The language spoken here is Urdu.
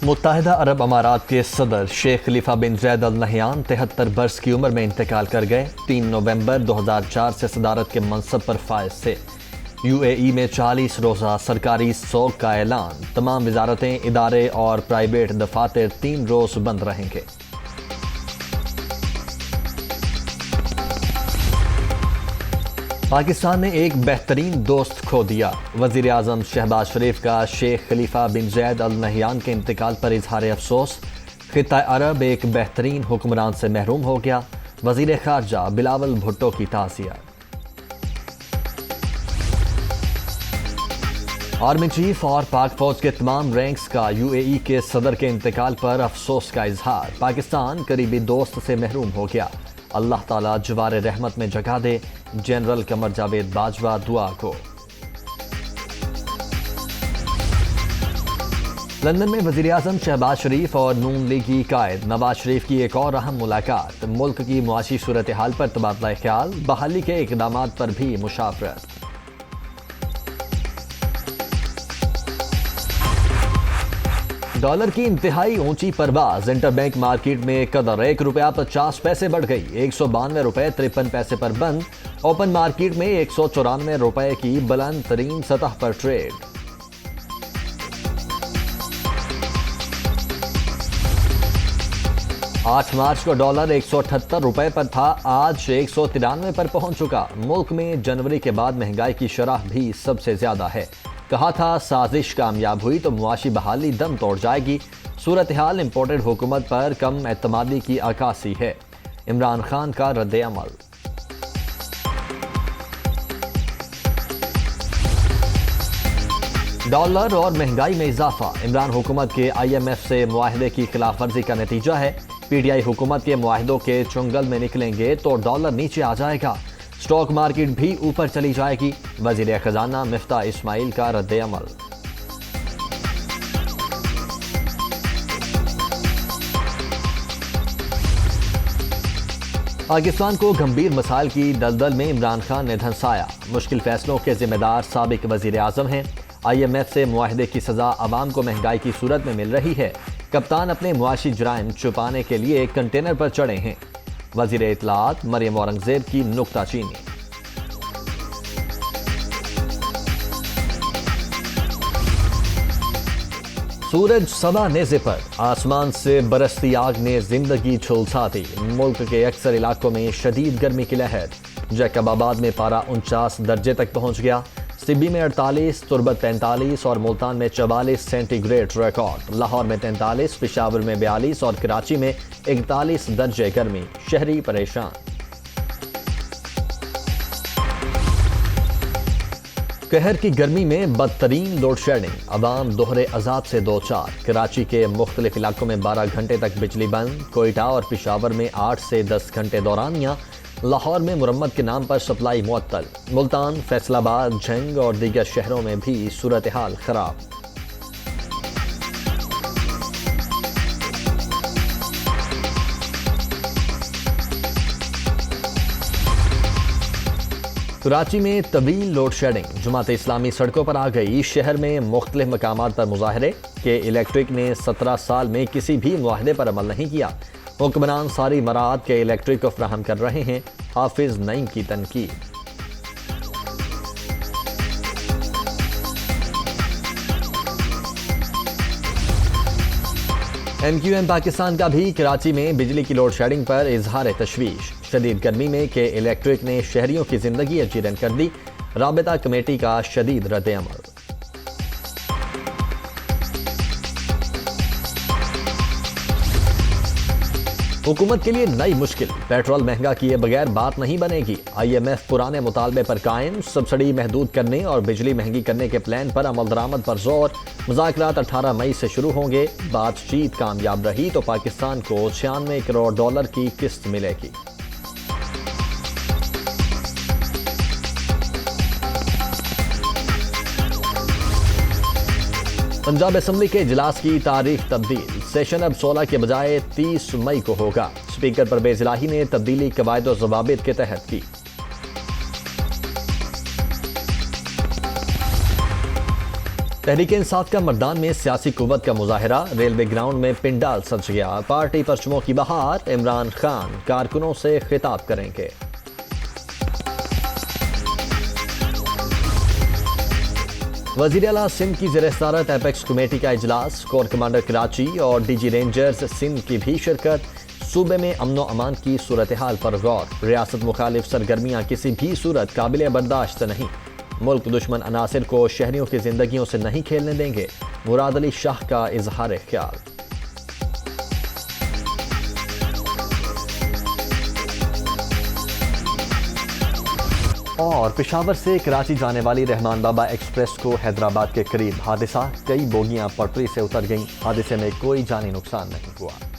متحدہ عرب امارات کے صدر شیخ خلیفہ بن زید ال نہیان 73 برس کی عمر میں انتقال کر گئے۔ 3 نومبر 2004 سے صدارت کے منصب پر فائز تھے۔ UAE میں 40 روزہ سرکاری سوگ کا اعلان، تمام وزارتیں، ادارے اور پرائیویٹ دفاتر 3 روز بند رہیں گے۔ پاکستان نے ایک بہترین دوست کھو دیا۔ وزیر اعظم شہباز شریف کا شیخ خلیفہ بن زید ال نہیان کے انتقال پر اظہار افسوس۔ خطہ عرب ایک بہترین حکمران سے محروم ہو گیا۔ وزیر خارجہ بلاول بھٹو کی تعزیت۔ آرمی چیف اور پاک فوج کے تمام رینکس کا UAE کے صدر کے انتقال پر افسوس کا اظہار۔ پاکستان قریبی دوست سے محروم ہو گیا۔ اللہ تعالیٰ جوار رحمت میں جگہ دے، جنرل قمر جاوید باجوہ دعا کو۔ لندن میں وزیر اعظم شہباز شریف اور نون لیگی قائد نواز شریف کی ایک اور اہم ملاقات۔ ملک کی معاشی صورتحال پر تبادلہ خیال، بحالی کے اقدامات پر بھی مشاورت۔ ڈالر کی انتہائی اونچی پرواز، انٹر بینک مارکیٹ میں قدر ₹1.50 بڑھ گئی، ₹192.53 پر بند۔ اوپن مارکیٹ میں ₹194 کی بلند ترین سطح پر ٹریڈ۔ آٹھ مارچ کو ڈالر ₹178 پر تھا، آج ₹193 پر پہنچ چکا۔ ملک میں جنوری کے بعد مہنگائی کی شرح بھی سب سے زیادہ ہے۔ کہا تھا سازش کامیاب ہوئی تو معاشی بحالی دم توڑ جائے گی۔ صورتحال امپورٹڈ حکومت پر کم اعتمادی کی عکاسی ہے۔ عمران خان کا رد عمل۔ ڈالر اور مہنگائی میں اضافہ عمران حکومت کے IMF سے معاہدے کی خلاف ورزی کا نتیجہ ہے۔ PTI حکومت کے معاہدوں کے چنگل میں نکلیں گے تو ڈالر نیچے آ جائے گا، اسٹاک مارکیٹ بھی اوپر چلی جائے گی۔ وزیر خزانہ مفتاح اسماعیل کا رد عمل۔ پاکستان کو گمبھیر مسائل کی دلدل میں عمران خان نے دھنسایا۔ مشکل فیصلوں کے ذمہ دار سابق وزیر اعظم ہیں۔ IMF سے معاہدے کی سزا عوام کو مہنگائی کی صورت میں مل رہی ہے۔ کپتان اپنے معاشی جرائم چھپانے کے لیے کنٹینر پر چڑھے ہیں۔ وزیر اطلاعات مریم اورنگزیب کی نکتہ چینی۔ سورج سوا نیزے پر، آسمان سے برستی آگ نے زندگی جھلسا دی۔ ملک کے اکثر علاقوں میں شدید گرمی کی لہر۔ جیکب آباد میں پارہ 49 درجے تک پہنچ گیا۔ سبی میں 48، تربت 45 اور ملتان میں 44 سینٹی گریڈ ریکارڈ۔ لاہور میں 43، پشاور میں 42 اور کراچی میں 41 درجے گرمی۔ شہری پریشان۔ قہر کی گرمی میں بدترین لوڈ شیڈنگ، عوام دوہرے عذاب سے دوچار۔ کراچی کے مختلف علاقوں میں 12 گھنٹے تک بجلی بند۔ کوئٹہ اور پشاور میں 8 سے 10 گھنٹے دورانیہ۔ لاہور میں مرمت کے نام پر سپلائی معطل۔ ملتان، فیصل آباد، جھنگ اور دیگر شہروں میں بھی صورتحال خراب۔ کراچی میں طویل لوڈ شیڈنگ، جماعت اسلامی سڑکوں پر آ گئی۔ شہر میں مختلف مقامات پر مظاہرے کہ الیکٹرک نے 17 سال میں کسی بھی معاہدے پر عمل نہیں کیا۔ حکمران ساری مراعات کے الیکٹرک کو فراہم کر رہے ہیں۔ حافظ نعیم کی تنقید۔ MQM پاکستان کا بھی کراچی میں بجلی کی لوڈ شیڈنگ پر اظہار تشویش۔ شدید گرمی میں کہ الیکٹرک نے شہریوں کی زندگی اجیرن کر دی، رابطہ کمیٹی کا شدید رد عمل۔ حکومت کے لیے نئی مشکل، پیٹرول مہنگا کیے بغیر بات نہیں بنے گی۔ IMF پرانے مطالبے پر قائم، سبسڈی محدود کرنے اور بجلی مہنگی کرنے کے پلان پر عمل درآمد پر زور۔ مذاکرات 18 مئی سے شروع ہوں گے۔ بات چیت کامیاب رہی تو پاکستان کو $96 کروڑ کی قسط ملے گی۔ پنجاب اسمبلی کے اجلاس کی تاریخ تبدیل، سیشن اب 16 کے بجائے 30 مئی کو ہوگا۔ اسپیکر پرویز الہی نے تبدیلی قواعد و ضوابط کے تحت کی۔ تحریک انصاف کا مردان میں سیاسی قوت کا مظاہرہ، ریلوے گراؤنڈ میں پنڈال سج گیا۔ پارٹی پرچموں کی بہار، عمران خان کارکنوں سے خطاب کریں گے۔ وزیر اعلیٰ سندھ کی زیر صدارت ایپیکس کمیٹی کا اجلاس، کور کمانڈر کراچی اور ڈی جی رینجرز سندھ کی بھی شرکت۔ صوبے میں امن و امان کی صورتحال پر غور، ریاست مخالف سرگرمیاں کسی بھی صورت قابل برداشت نہیں۔ ملک دشمن عناصر کو شہریوں کی زندگیوں سے نہیں کھیلنے دیں گے، مراد علی شاہ کا اظہار خیال۔ اور پشاور سے کراچی جانے والی رحمان بابا ایکسپریس کو حیدرآباد کے قریب حادثہ، کئی بوگیاں پٹری سے اتر گئیں۔ حادثے میں کوئی جانی نقصان نہیں ہوا۔